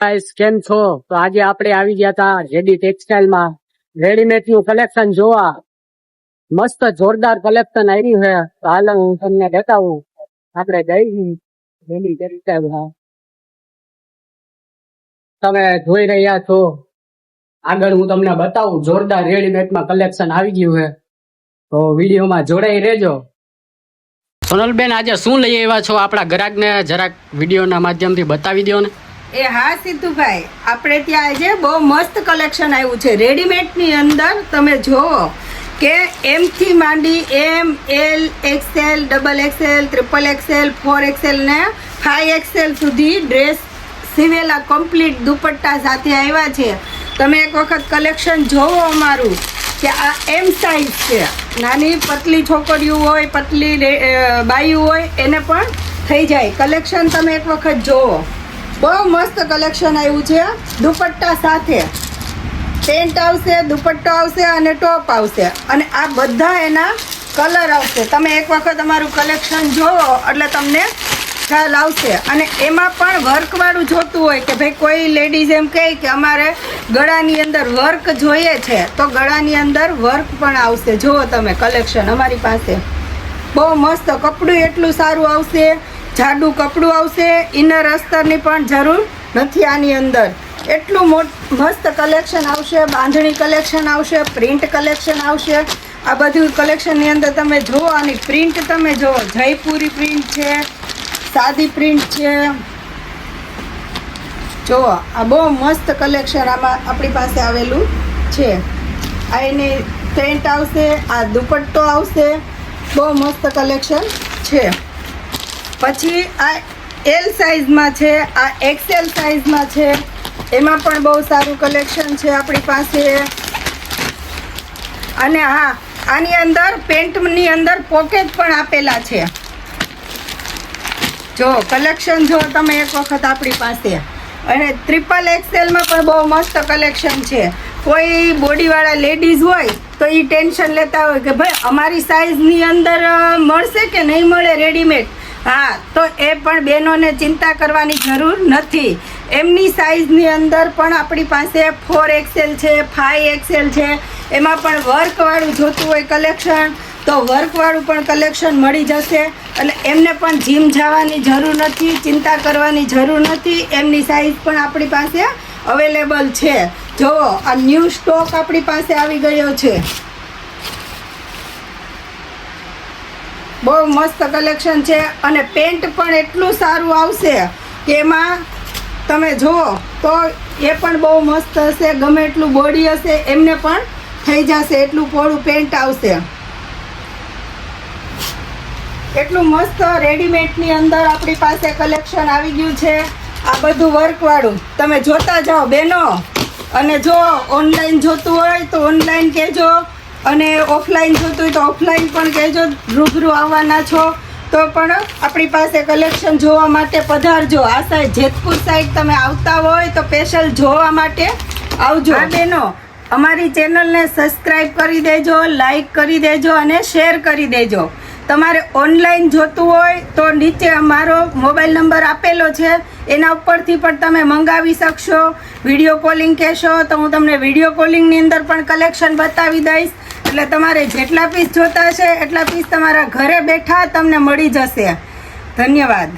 Guys કેમ છો? તો આજે આપણે આવી ગયા હતા જેડી ટેક્સટાઇલ માં રેડીમેડ નું કલેક્શન જોવા. મસ્ત જોરદાર કલેક્શન આવ્યું છે. તો હાલ હું તમને બતાવું. આપણે ગઈ જેડી ટેક્સટાઇલ માં તમે જોઈ રહ્યા છો. આગળ હું તમને બતાવું જોરદાર રેડીમેડ માં કલેક્શન આવી ગયું છે. તો વિડીયોમાં જોડાઈ રહેજો. સોનલબેન આજે શું લઈ આવ્યા છો આપણા ગ્રાહકને જરાક વિડીયોના માધ્યમથી બતાવી દો ને. એ હા સિદ્ધુભાઈ, આપણે ત્યાં આજે બહુ મસ્ત કલેક્શન આવ્યું છે રેડીમેડની અંદર. તમે જુઓ કે એમ થી માંડી M, L, XL, double XL, triple XL, 4XL ને 5XL સુધી ડ્રેસ સીવેલા કમ્પ્લીટ દુપટ્ટા સાથે આવ્યા છે. તમે એક વખત કલેક્શન જોવો અમારું કે આ એમ સાઇઝ છે. નાની પતલી છોકરીઓ હોય, પતલી બાયું હોય, એને પણ થઈ જાય. કલેક્શન તમે એક વખત જોવો. બહુ મસ્ત કલેક્શન આવ્યું છે. દુપટ્ટા સાથે પેન્ટ આવશે, દુપટ્ટો આવશે અને ટોપ આવશે અને આ બધા એના કલર આવશે. તમે એક વખત અમારું કલેક્શન જોવો એટલે તમને ખ્યાલ આવશે. અને એમાં પણ વર્કવાળું જોતું હોય કે ભાઈ કોઈ લેડીઝ એમ કહે કે અમારે ગળાની અંદર વર્ક જોઈએ છે, તો ગળાની અંદર વર્ક પણ આવશે. જુઓ તમે કલેક્શન અમારી પાસે બહુ મસ્ત. કપડું એટલું સારું આવશે, જાડું કપડું આવશે, ઇનર અસ્તરની પણ જરૂર નથી આની અંદર. એટલું મસ્ત કલેક્શન આવશે. બાંધણી કલેક્શન આવશે, પ્રિન્ટ કલેક્શન આવશે. આ બધું કલેક્શનની અંદર તમે જુઓ. આની પ્રિન્ટ તમે જુઓ, જયપુરી પ્રિન્ટ છે, સાદી પ્રિન્ટ છે. જુઓ આ બહુ મસ્ત કલેક્શન આમાં આપણી પાસે આવેલું છે. આ એની પેન્ટ આવશે, આ દુપટ્ટો આવશે. બહુ મસ્ત કલેક્શન છે. પછી આ એલ સાઇઝમાં છે, આ એક્સએલ સાઇઝમાં છે. એમાં પણ બહુ સારું કલેક્શન છે આપણી પાસે. અને હા, આની અંદર પેન્ટની અંદર પોકેટ પણ આપેલા છે. જો કલેક્શન જો તમે એક વખત આપણી પાસે. અને ટ્રિપલ એક્સએલમાં પણ બહુ મસ્ત કલેક્શન છે. કોઈ બોડીવાળા લેડીઝ હોય તો એ ટેન્શન લેતા હોય કે ભાઈ અમારી સાઇઝની અંદર મળશે કે નહીં મળે રેડીમેડ. હા, તો એ પણ બહેનોને ચિંતા કરવાની જરૂર નથી. એમની સાઇઝની અંદર પણ આપણી પાસે 4XL છે, 5XL છે. એમાં પણ વર્કવાળું જોતું હોય કલેક્શન તો વર્કવાળું પણ કલેક્શન મળી જશે. એટલે એમને પણ જીમ જવાની જરૂર નથી, ચિંતા કરવાની જરૂર નથી. એમની સાઇઝ પણ આપણી પાસે અવેલેબલ છે. જુઓ આ ન્યૂ સ્ટોક આપણી પાસે આવી ગયો છે. બહુ મસ્ત કલેક્શન છે. અને પેન્ટ પણ એટલું સારું આવશે કે એમાં તમે જુઓ તો એ પણ બહુ મસ્ત હશે. ગમે એટલું બોડી હશે એમને પણ થઈ જશે. એટલું પોળું પેન્ટ આવશે. એટલું મસ્ત રેડીમેડની અંદર આપણી પાસે કલેક્શન આવી ગયું છે. આ બધું વર્કવાળું તમે જોતા જાઓ બહેનો. અને જો ઓનલાઈન જોતું હોય તો ઓનલાઈન કહેજો, અને ઓફલાઈન જોતું હોય તો ઓફલાઈન પણ કહેજો. રૂબરૂ આવવાના છો તો પણ આપણી પાસે કલેક્શન જોવા માટે પધારજો. આ સાઈડ જેતપુર સાઈડ તમે આવતા હોય તો સ્પેશિયલ જોવા માટે આવજો. હા બહેનો, અમારી ચેનલને સબસ્ક્રાઈબ કરી દેજો, લાઈક કરી દેજો અને શેર કરી દેજો. તમારે ઓનલાઈન જોતું હોય તો નીચે અમારો મોબાઈલ નંબર આપેલો છે, એના ઉપરથી પણ તમે મંગાવી શકશો. વિડીયો કોલિંગ કહેશો તો હું તમને વિડીયો કોલિંગની અંદર પણ કલેક્શન બતાવી દઈશ. એટલે તમારે જેટલા પીસ જોતા હશે એટલા પીસ તમારા ઘરે બેઠા તમને મળી જશે. ધન્યવાદ.